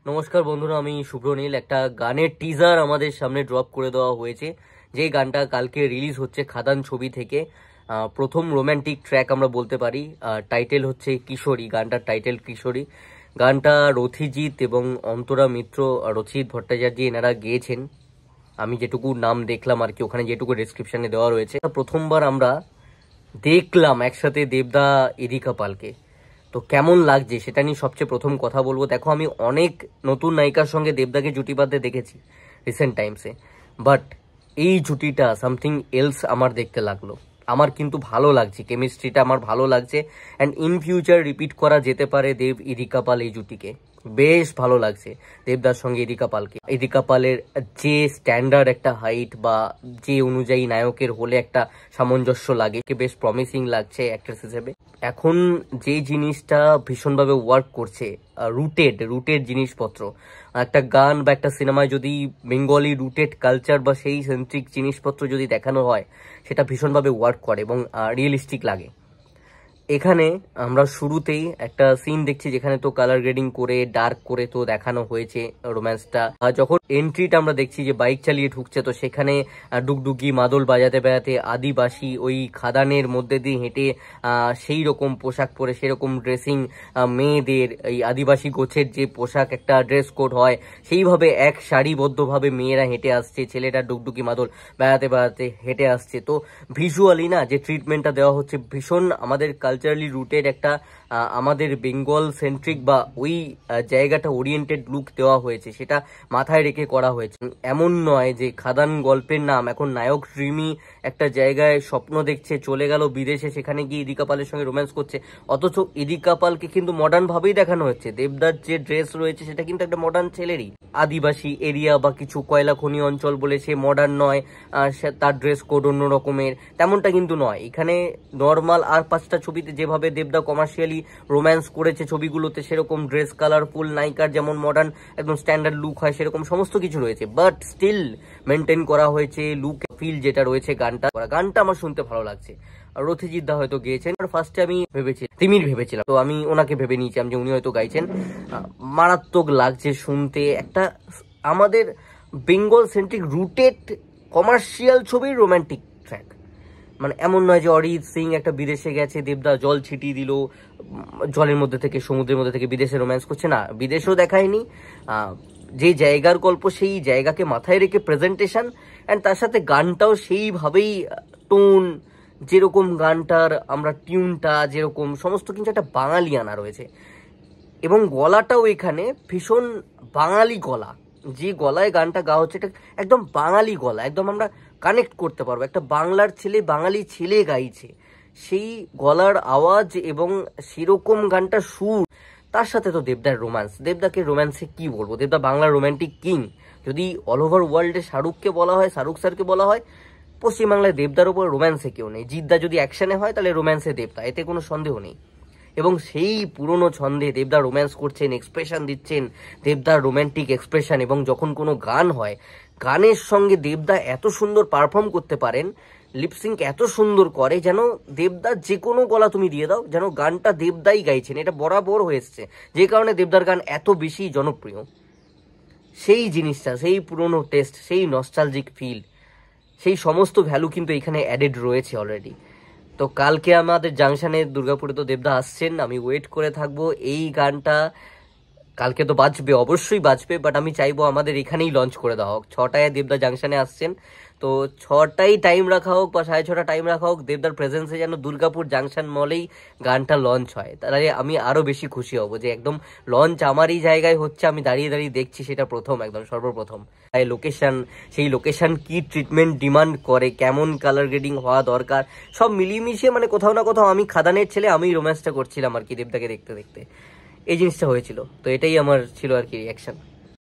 নমস্কার বন্ধুরা, আমি শুভ্রনীল। একটা গানের টিজার আমাদের সামনে ড্রপ করে দেওয়া হয়েছে, যে গানটা কালকে রিলিজ হচ্ছে খাদান ছবি থেকে। প্রথম রোম্যান্টিক ট্র্যাক আমরা বলতে পারি। টাইটেল হচ্ছে কিশোরী, গানটার টাইটেল কিশোরী। গানটা রথিজিৎ এবং অন্তরা মিত্র, রথিত ভট্টাচার্য এনারা গেয়েছেন। আমি যেটুকু নাম দেখলাম আর কি, ওখানে যেটুকু ডেসক্রিপশনে দেওয়া রয়েছে। প্রথমবার আমরা দেখলাম একসাথে দেবদা ইরিকা পালকে। তো কেমন লাগছে সেটা নিয়ে সবচেয়ে প্রথম কথা বলবো। দেখো, আমি অনেক নতুন নায়িকার সঙ্গে দেবদাকে জুটি বাঁধতে দেখেছি রিসেন্ট টাইমসে, বাট এই জুটিটা সামথিং এলস আমার দেখতে লাগলো। আমার কিন্তু ভালো লাগছে, কেমিস্ট্রিটা আমার ভালো লাগছে। অ্যান্ড ইন ফিউচার রিপিট করা যেতে পারে দেব ইরিকা পাল এই জুটিকে। বেশ ভালো লাগছে দেবদার সঙ্গে ইরিকা পালকে। ইরিকা পালের যে স্ট্যান্ডার্ড একটা হাইট বা যে অনুযায়ী নায়কের হলে একটা সামঞ্জস্য লাগে, বেশ প্রমিসিং লাগছে অ্যাক্ট্রেস হিসেবে। এখন যে জিনিসটা ভীষণভাবে ওয়ার্ক করছে, রুটেড জিনিসপত্র। একটা গান বা একটা সিনেমায় যদি বেঙ্গলি রুটেড কালচার বা সেই সেন্ট্রিক জিনিসপত্র যদি দেখানো হয়, সেটা ভীষণভাবে ওয়ার্ক করে এবং রিয়েলিস্টিক লাগে। এখানে আমরা শুরুতেই একটা সিন দেখছি যেখানে তো কালার গ্রেডিং করে ডার্ক করে তো দেখানো হয়েছে রোম্যান্সটা। যখন এন্ট্রিটা আমরা দেখছি যে বাইক চালিয়ে ঢুকছে, তো সেখানে ডুগডুগি মাদল বাজাতে বাজাতে আদিবাসী ওই খাদানের মধ্যে দিয়ে হেঁটে সেই রকম পোশাক পরে, সেরকম ড্রেসিং, মেয়েদের এই আদিবাসী গোছের যে পোশাক একটা ড্রেস কোড হয়, সেইভাবে এক সারিবদ্ধভাবে মেয়েরা হেঁটে আসছে, ছেলেটা ডুগডুগি মাদল বেড়াতে বেড়াতে হেঁটে আসছে। তো ভিজুয়ালি না যে ট্রিটমেন্টটা দেওয়া হচ্ছে, ভীষণ আমাদের কালচারালি রুটেড একটা আমাদের বেঙ্গল সেন্ট্রিক বা ওই জায়গাটা ওরিয়েন্টেড লুক দেওয়া হয়েছে, সেটা মাথায় রেখে করা হয়েছে। এমন নয় যে খাদান গল্পের নাম, এখন নায়ক রিমি একটা জায়গায় স্বপ্ন দেখছে, চলে গেল বিদেশে, সেখানে গিয়ে ইদিকা পালের সঙ্গে রোম্যান্স করছে, অথচ ইদিকা পালকে কিন্তু মডার্ন ভাবেই দেখানো হচ্ছে। দেবদার যে ড্রেস রয়েছে সেটা কিন্তু একটা মডার্ন ছেলেরই। আদিবাসী এরিয়া বা কিছু কয়লা খনি অঞ্চল বলে সে মডার্ন নয়, তার ড্রেস কোড অন্য রকমের, তেমনটা কিন্তু নয়। এখানে নর্মাল আর 5টা ছবিতে যেভাবে দেবদা কমার্শিয়ালি রোম্যান্স করেছে ছবিগুলোতে, সেরকম ড্রেস কালারফুল, নায়িকার যেমন মডার্ন একদম স্ট্যান্ডার্ড লুক হয় সেরকম সমস্ত কিছু রয়েছে, বাট স্টিল মেনটেন করা হয়েছে লুক ফিল যেটা রয়েছে। গানটা আমার শুনতে ভালো লাগছে। রথিজিৎ দা হয়তো গেয়েছেন, ফার্স্টে আমি তিমির ভেবেছিলাম, তো আমি ওনাকে ভেবে নিয়েছিলাম যে উনি হয়তো গাইছেন। মারাত্মক লাগছে শুনতে, একটা আমাদের বেঙ্গল সেন্ট্রিক রুটেড কমার্শিয়াল ছবির রোম্যান্টিক ট্র্যাক। মানে এমন নয় যে অরিজিৎ সিং একটা বিদেশে গেছে, দেবদা জল ছিটিয়ে দিল, জলের মধ্যে থেকে সমুদ্রের মধ্যে থেকে বিদেশে রোম্যান্স করছে, না, বিদেশেও দেখায়নি। যে জায়গার গল্প সেই জায়গাকে মাথায় রেখে প্রেজেন্টেশন, অ্যান্ড তার সাথে গানটাও সেইভাবেই টোন, যেরকম গানটার আমরা টিউনটা যেরকম সমস্ত কিছু একটা বাঙালিয়ানা রয়েছে। এবং গলাটাও এখানে ভীষণ বাঙালি গলা, যে গলায় গানটা গাওয়া হচ্ছে এটা একদম বাঙালি গলা, একদম আমরা কানেক্ট করতে পারবো। একটা বাংলার ছেলে, বাঙালি ছেলে গাইছে, সেই গলার আওয়াজ এবং সেরকম গানটা সুর, তার সাথে তো দেবদার রোম্যান্স। দেবদাকে রোম্যান্সে কি বলবো, দেবদা বাংলার রোম্যান্টিক কিং। যদি অল ওভার ওয়ার্ল্ডে শাহরুখকে বলা হয়, শাহরুখ স্যারকে বলা হয়, পশ্চিমবাংলায় দেবদার ওপর রোম্যান্সে কেউ নেই। জিদ্দা যদি অ্যাকশনে হয় তাহলে রোম্যান্সে দেবদা, এতে কোনো সন্দেহ নেই। এবং সেই পুরনো ছন্দে দেবদা রোম্যান্স করছেন, এক্সপ্রেশন দিচ্ছেন, দেবদার রোম্যান্টিক এক্সপ্রেশন। এবং যখন কোনো গান হয়, গানের সঙ্গে দেবদা এত সুন্দর পারফর্ম করতে পারেন, লিপসিঙ্ক এত সুন্দর করে, যেন দেবদার যে কোনো গলা তুমি দিয়ে দাও, যেন গানটা দেবদাই গাইছেন, এটা বরাবর হয়ে এসছে। যে কারণে দেবদার গান এত বেশি জনপ্রিয়। সেই জিনিসটা, সেই পুরনো টেস্ট, সেই নস্টালজিক ফিল, সেই সমস্ত ভ্যালু কিন্তু এখানে অ্যাডেড রয়েছে অলরেডি। তো কালকে আমাদের জাংশনে দুর্গাপুরে তো দেবদা আসছেন, আমি ওয়েট করে থাকবো। এই গানটা কালকে তো বাজবে, অবশ্যই বাজবে, বাট আমি চাইবো আমাদের এখানেই লঞ্চ করে দেওয়া হোক। 6টায় দেবদা জাংশনে আসছেন, তো 6টায় টাইম রাখা হোক বা 6:30 টাইম রাখা হোক, দেবদার প্রেজেন্সে যেন দুর্গাপুর জাংশন মলেই গানটা লঞ্চ হয়, তাহলে আমি আরও বেশি খুশি হব যে একদম লঞ্চ আমারই জায়গায় হচ্ছে, আমি দাঁড়িয়ে দাঁড়িয়ে দেখছি সেটা প্রথম, একদম সর্বপ্রথম। তাই লোকেশন, সেই লোকেশন কি ট্রিটমেন্ট ডিমান্ড করে, কেমন কালার গ্রেডিং হওয়া দরকার, সব মিলিয়ে মিশিয়ে মানে কোথাও না কোথাও আমি খাদানের ছেলে, আমি রোম্যান্সটা করছিলাম আর কি দেবদাকে দেখতে দেখতে। এই জিনিসটা হয়েছিল, তো এটাই আমার ছিল আর কি রিয়াকশন।